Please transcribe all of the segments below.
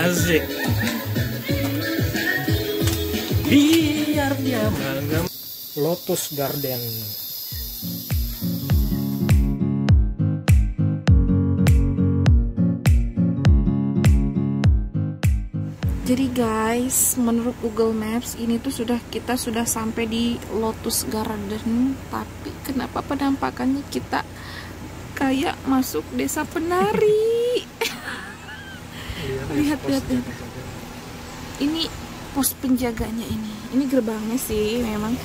Asik. Biar dia bangga. Lotus Garden. Jadi guys, menurut Google Maps ini tuh kita sudah sampai di Lotus Garden, tapi kenapa penampakannya kita kayak masuk desa penari? Lihat. Ini pos penjaganya ini gerbangnya sih memang.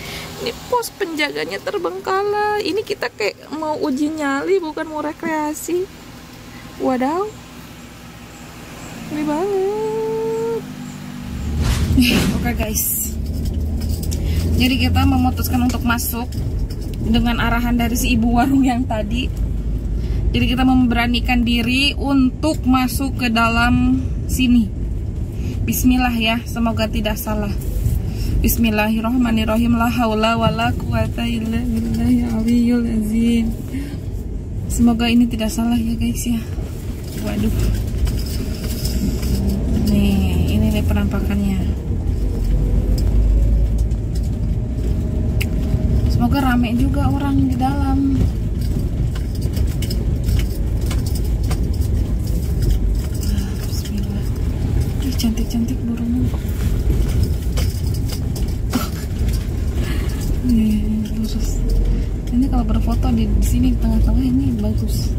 Ini pos penjaganya terbengkalai. Ini kita kayak mau uji nyali bukan mau rekreasi. Wadaw. Ini banget. Oke guys, jadi kita memutuskan untuk masuk dengan arahan dari si ibu warung yang tadi. Jadi kita memberanikan diri untuk masuk ke dalam sini. Bismillah ya, semoga tidak salah. Bismillahirrahmanirrahim. La haula wala quwata illa billahil aliyyil azim. Semoga ini tidak salah ya guys ya. Waduh. Ini nih penampakannya. Semoga rame juga orang di dalam. Bismillah. Cantik-cantik burungnya. Nih, lurus. Ini kalau berfoto di sini di tengah-tengah ini bagus.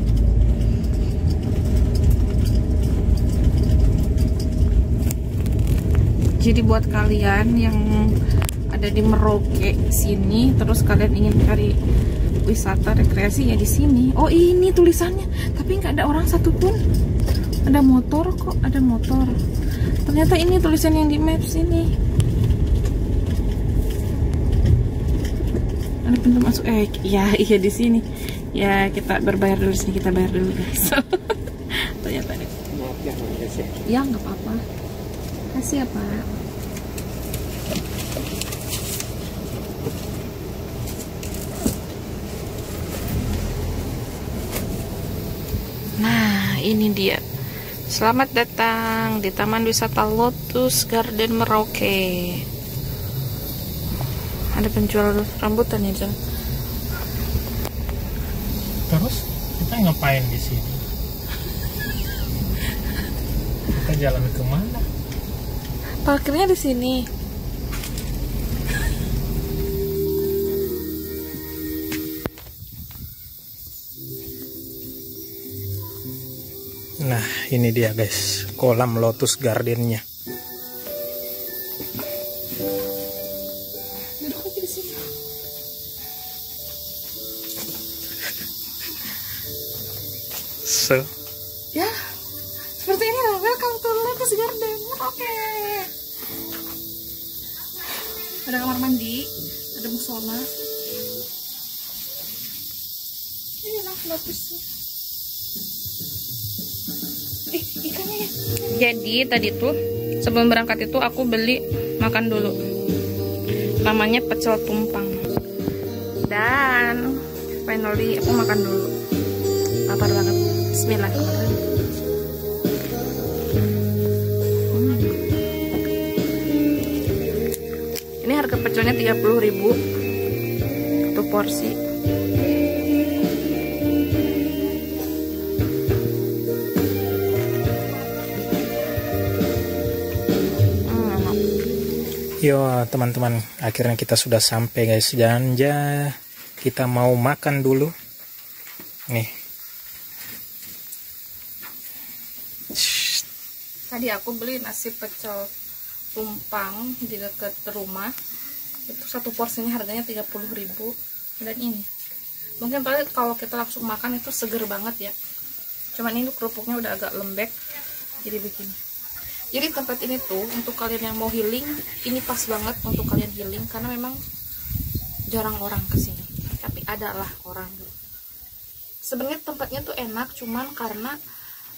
Jadi buat kalian yang ada di Merauke sini, terus kalian ingin cari wisata rekreasi ya di sini. Oh ini tulisannya, tapi nggak ada orang satupun. Ada motor kok, ada motor. Ternyata ini tulisan yang di maps ini. Ada pintu masuk. Iya di sini. Ya kita berbayar dulu sini, kita bayar dulu guys. Ternyata nih. Maaf ya guys ya. Ya nggak apa-apa. Kasih ya Pak. Nah, ini dia. Selamat datang di Taman Wisata Lotus Garden Merauke. Ada penjual rambutan ya, Jon. Terus kita ngapain di sini? Kita jalan kemana? Parkirnya di sini. Nah, ini dia guys, kolam Lotus Gardennya. Duduk aja di sini. Ya, seperti ini lah. Welcome to Lotus Garden. Oke. Ada kamar mandi, ada musola. Ini lah lotusnya. Ikannya ya. Jadi tadi tuh sebelum berangkat itu aku beli makan dulu. Namanya pecel tumpang. Dan finally aku makan dulu. Lapar banget. Bismillahirrahmanirrahim. Ini harga pecelnya 30.000 satu porsi. Yo teman-teman, akhirnya kita sudah sampai guys. Dan kita mau makan dulu. Nih. Tadi aku beli nasi pecel tumpang di dekat rumah. Itu satu porsinya harganya 30.000. Dan ini. Mungkin kalau kita langsung makan itu seger banget ya. Cuman ini kerupuknya udah agak lembek. Jadi begini. Jadi tempat ini tuh untuk kalian yang mau healing, ini pas banget untuk kalian healing karena memang jarang orang kesini. Tapi adalah orang. Sebenarnya tempatnya tuh enak, cuman karena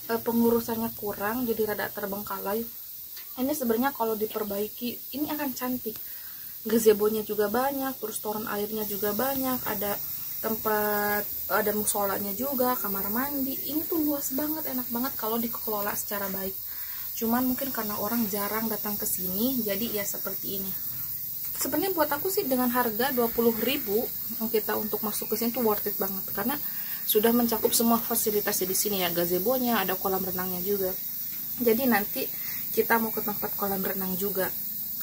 pengurusannya kurang, jadi rada terbengkalai. Ini sebenarnya kalau diperbaiki, ini akan cantik. Gazebo-nya juga banyak, terus toren airnya juga banyak, ada tempat, ada musolanya juga, kamar mandi. Ini tuh luas banget, enak banget kalau dikelola secara baik. cuman mungkin karena orang jarang datang ke sini jadi ya seperti ini. Sebenarnya buat aku sih dengan harga 20.000 kita untuk masuk ke sini tuh worth it banget, karena sudah mencakup semua fasilitasnya di sini ya, gazebo-nya, ada kolam renangnya juga. Jadi nanti kita mau ke tempat kolam renang juga,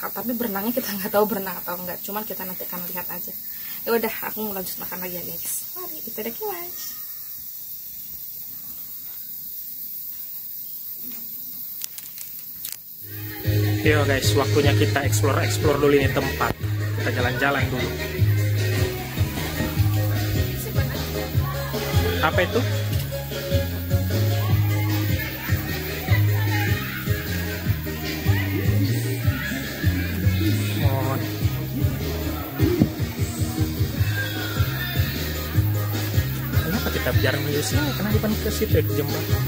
tapi berenangnya kita nggak tahu berenang atau enggak, cuman kita nanti akan lihat aja. Ya udah, aku mau lanjut makan lagi ya guys. Mari kita itadakimasu. Yo guys, waktunya kita explore dulu ini tempat. Kita jalan-jalan dulu. Apa itu? Oh. Kenapa kita jarang menuju sini? Karena bukan ke situ ya, ke jembatan.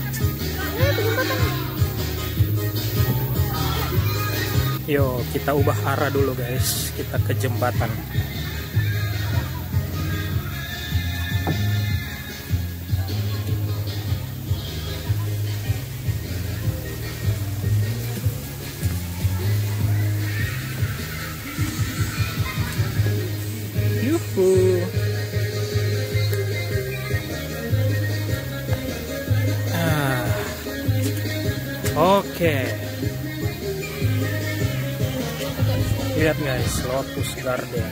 Yo, kita ubah arah dulu guys. Kita ke jembatan. Yuhu. Oke. Lihat guys, Lotus Garden.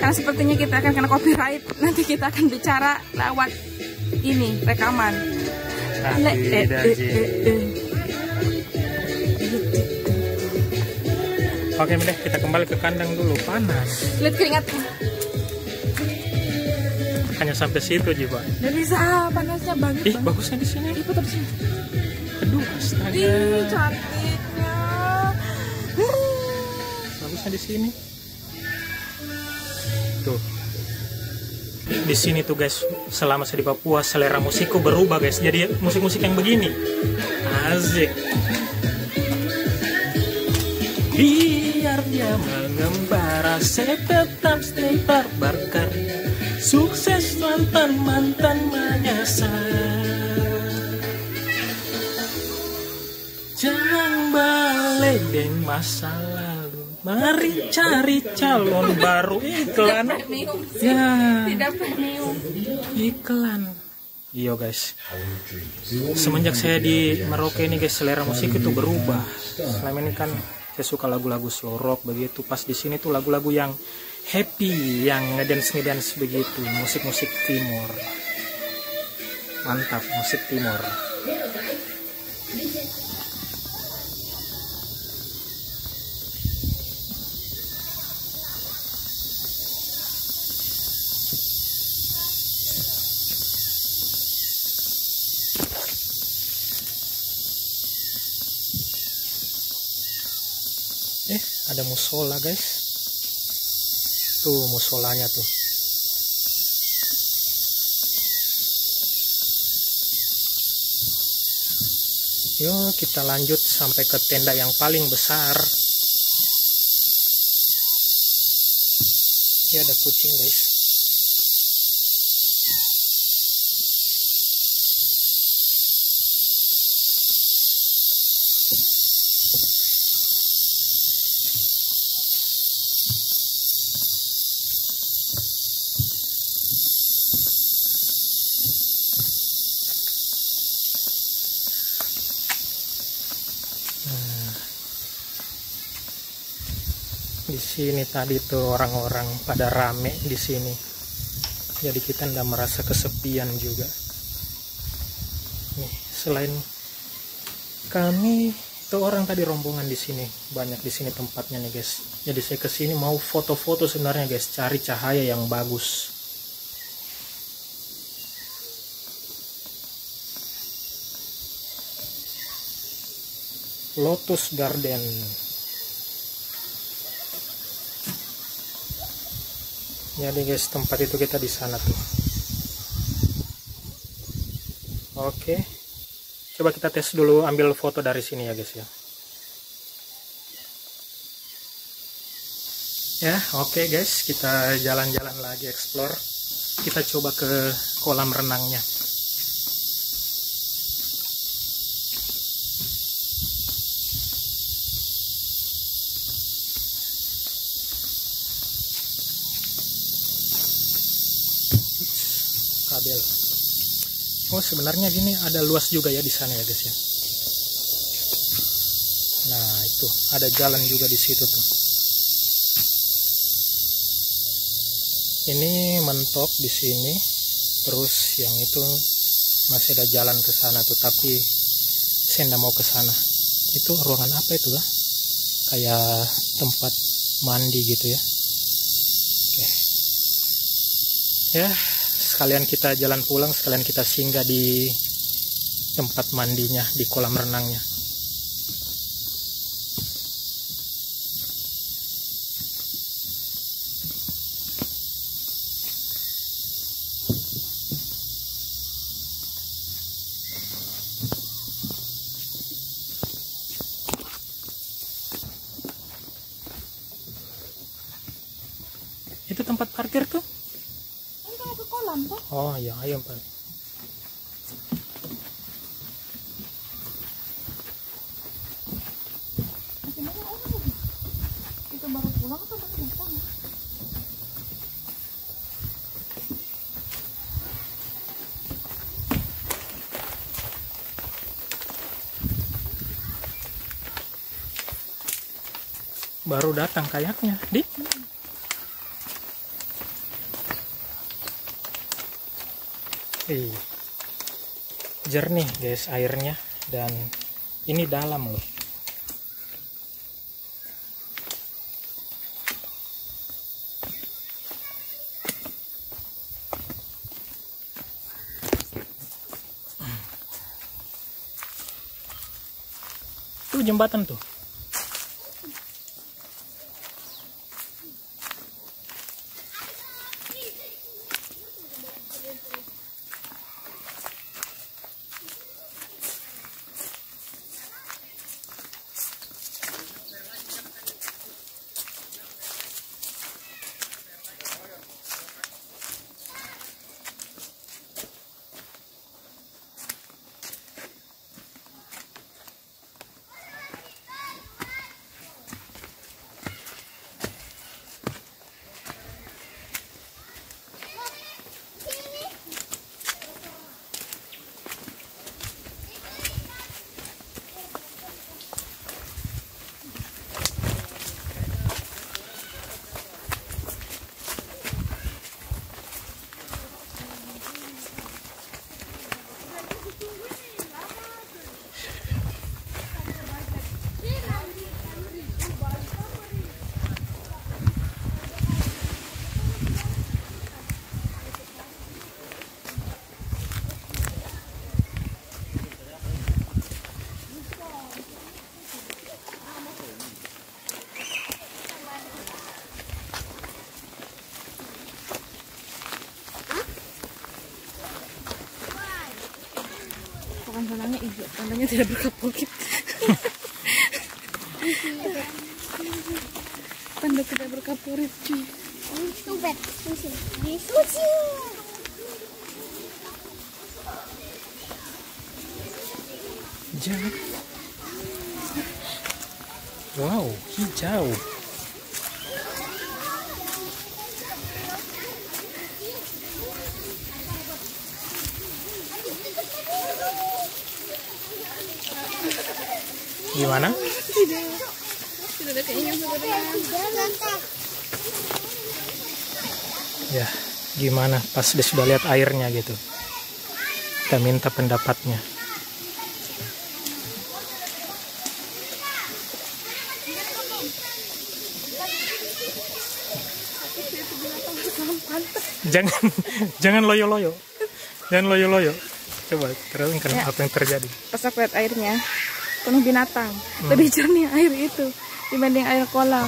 Karena sepertinya kita akan kena copyright, nanti kita akan bicara lewat ini rekaman. Oke, deh, kita kembali ke kandang dulu. Panas. Lihat keringatnya. Hanya sampai situ Jiwa. Gak bisa, panasnya banget. Ih, bagusnya di sini. Ih, putar sini. Aduh, astaga. Ih, cantiknya. Bagusnya di sini. Tuh. Di sini tuh guys, selama saya di Papua selera musikku berubah guys. Jadi musik-musik yang begini. Asik. Biar dia mengembara, saya tetap stay berkarya. Sukses mantan menyasar. Jangan balik dengan masa lalu. Mari cari calon baru. Iklan. Ya. Tidak premium. Iklan. Iya guys. Semenjak saya di Merauke ini guys, selera musik itu berubah. Selama ini kan saya suka lagu-lagu slow rock begitu. Pas di sini tuh lagu-lagu yang happy, yang ngedance begitu, musik-musik timur. Mantap, musik timur. Ada musola guys. Tuh musolanya tuh. Yuk kita lanjut sampai ke tenda yang paling besar. Ini ada kucing guys. Di sini tadi tuh orang-orang pada rame di sini, jadi kita tidak merasa kesepian juga. Nih, selain kami tuh orang tadi rombongan di sini banyak di sini tempatnya nih guys. Jadi saya kesini mau foto-foto sebenarnya guys, cari cahaya yang bagus. Lotus Garden. Jadi guys, tempat itu kita di sana tuh. Oke. Coba kita tes dulu, ambil foto dari sini ya guys ya. Ya, oke guys, kita jalan-jalan lagi explore. Kita coba ke kolam renangnya. Kabel. Oh, sebenarnya gini ada luas juga ya di sana ya guys ya. Nah, itu ada jalan juga di situ tuh. Ini mentok di sini, terus yang itu masih ada jalan ke sana tuh, tapi saya nggak mau ke sana. Itu ruangan apa itu lah? Kayak tempat mandi gitu ya. Oke. Ya, sekalian kita jalan pulang, sekalian kita singgah di tempat mandinya, di kolam renangnya. Itu tempat parkir tuh? Kan ke kolam tuh. Oh ya, ayo Pak. Masih banyak orang lagi. Itu baru pulang atau baru datang? Baru datang kayaknya, Di. Jernih guys airnya, dan ini dalam loh. Tuh jembatan tuh. Tandanya hijau, tandanya tidak berkapulkit. Tanda tidak berkapurit cuy. Sumpet, sushi. Jangan. Wow, hijau. Gimana? Tidak ada keinginan sebenarnya. Ya, gimana pas dia sudah lihat airnya gitu. Kita minta pendapatnya. Jangan jangan loyo-loyo. Jangan loyo-loyo. Coba terangkan Ya. apa yang terjadi. Pas aku lihat airnya penuh binatang, lebih jernih air itu dibanding air kolam.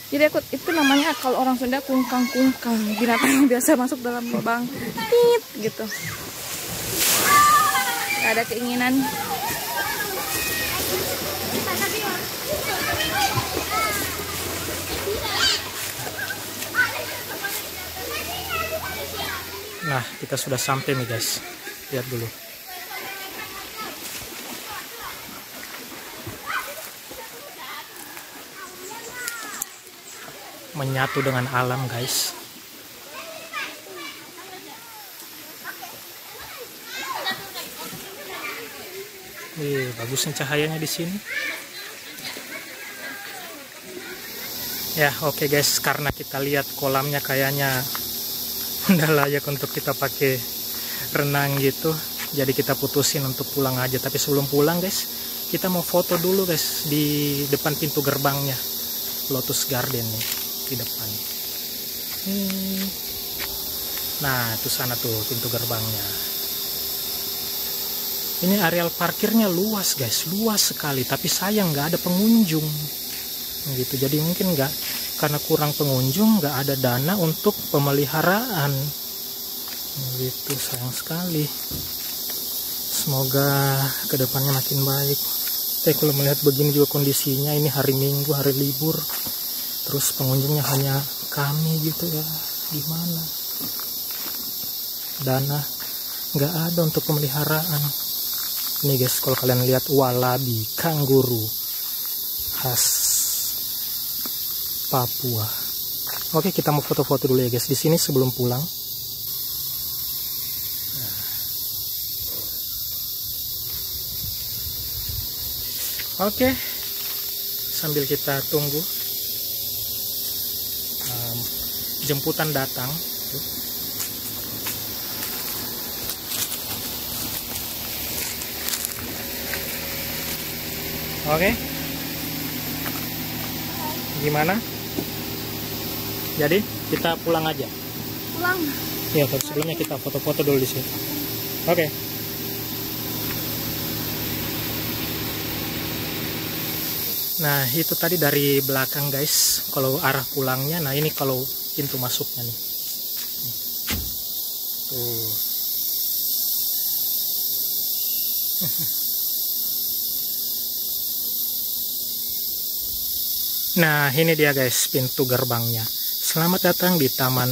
Jadi aku itu namanya kalau orang Sunda kungkang-kungkang, binatang yang biasa masuk dalam lubang, tit gitu. Gak ada keinginan. Nah, kita sudah sampai nih guys. Lihat dulu. Menyatu dengan alam guys. Bagusnya cahayanya di sini. Ya, oke guys, karena kita lihat kolamnya kayaknya udah layak untuk kita pakai renang gitu, jadi kita putusin untuk pulang aja. Tapi sebelum pulang guys, kita mau foto dulu guys di depan pintu gerbangnya Lotus Garden nih, di depan. Nah, itu sana tuh pintu gerbangnya. Ini areal parkirnya luas guys, luas sekali, tapi sayang nggak ada pengunjung gitu. Jadi mungkin nggak, karena kurang pengunjung, nggak ada dana untuk pemeliharaan gitu, sayang sekali. Semoga kedepannya makin baik. Tapi kalau melihat begini juga kondisinya, ini hari Minggu, hari libur, terus pengunjungnya hanya kami gitu ya, gimana? Dana nggak ada untuk pemeliharaan. Ini guys, kalau kalian lihat walabi kanguru khas Papua. Oke, kita mau foto-foto dulu ya guys di sini sebelum pulang. Nah. Oke, sambil kita tunggu jemputan datang. Oke, gimana? Jadi kita pulang aja. Pulang. Ya, tapi sebelumnya kita foto-foto dulu di sini. Oke. Nah, itu tadi dari belakang guys. Kalau arah pulangnya, nah ini kalau pintu masuknya nih. Tuh. Nah, ini dia guys pintu gerbangnya. Selamat datang di Taman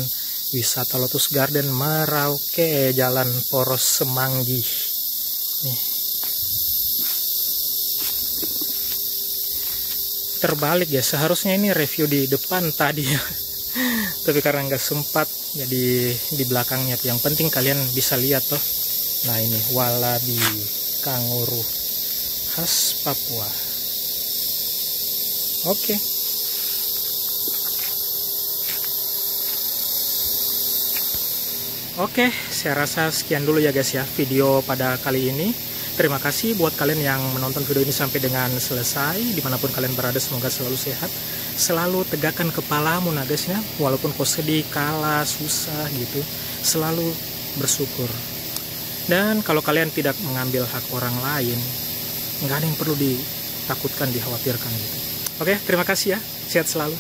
Wisata Lotus Garden Merauke, Jalan Poros Semanggi. Nih. Terbalik ya, seharusnya ini review di depan tadi ya. Tapi karena nggak sempat, jadi di belakangnya. Yang penting kalian bisa lihat toh. Nah, ini walabi kanguru khas Papua. Oke. Oke, saya rasa sekian dulu ya guys ya video pada kali ini. Terima kasih buat kalian yang menonton video ini sampai dengan selesai. Dimanapun kalian berada, semoga selalu sehat. Selalu tegakkan kepalamu nah guys ya. Walaupun kau sedih, kalah, susah gitu, selalu bersyukur. Dan kalau kalian tidak mengambil hak orang lain, nggak ada yang perlu ditakutkan, dikhawatirkan gitu. Oke, terima kasih ya. Sehat selalu.